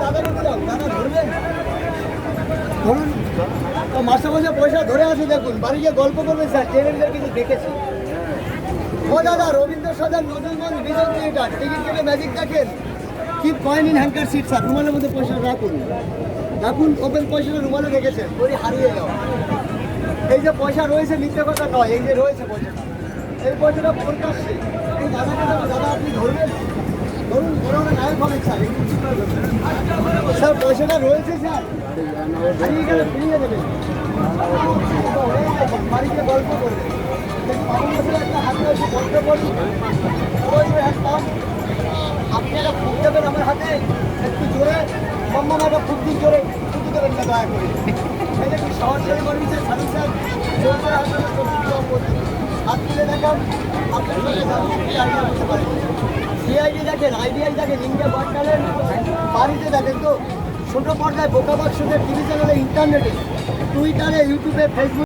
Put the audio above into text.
দাদাকে দিলাম, দাদা ধরবেন? ধরুন, মাসে মাসে পয়সা ধরে আছে, দেখুন বাড়ি গিয়ে গল্প করবেন স্যার, ট্রেনের কিন্তু দেখেছি। ও দাদা, রবীন্দ্র সদন নজরগঞ্জ বিজন থিয়েটার, টিকিট কেটে ম্যাজিক দেখেন। কি কয়েন ইন হ্যান্ডকার সিট স্যার, রুমালের মধ্যে পয়সা রাখুন, রাখুন, ওপেন পয়সাটা রুমালে রেখেছেন, ওই হারিয়ে যাও। এই যে পয়সা রয়েছে মিথ্যে কথা নয়, এই যে রয়েছে পয়সাটা, এই পয়সাটা প্রকাশ্যে। এই দাদাকে দেবো, দাদা আপনি ধরবেন? ধরুন, ধরুন, নায়ক হবেন স্যার। স্যার পয়সাটা রয়েছে স্যার, হারিয়ে গেলে ফিরিয়ে দেবেন, বাড়িতে গল্প করবেন। একটা হাতে এসে গল্প করুন, আপনি একটা ফুট দেবেন আমার হাতে, একটু জোরে, সম্মান একটা ফুট দিন জোরে, ফুটি দেবেন না দয়া করে। এই যে সহজভাবে করেছে সাধু স্যার, জোর করে হাত তুলে দেখান, আপনার সঙ্গে আইডিয়া করতে পারেন। সিআইডি দেখেন, আইডিআই দেখেন, ইন্ডিয়া বার্ড ট্যালেন্ট বাড়িতে দেখেন তো, ছোটো পর্দায় বোকা বাক্সদের টিভি চ্যানেলে, ইন্টারনেটে, টুইটারে, ইউটিউবে, ফেসবুক।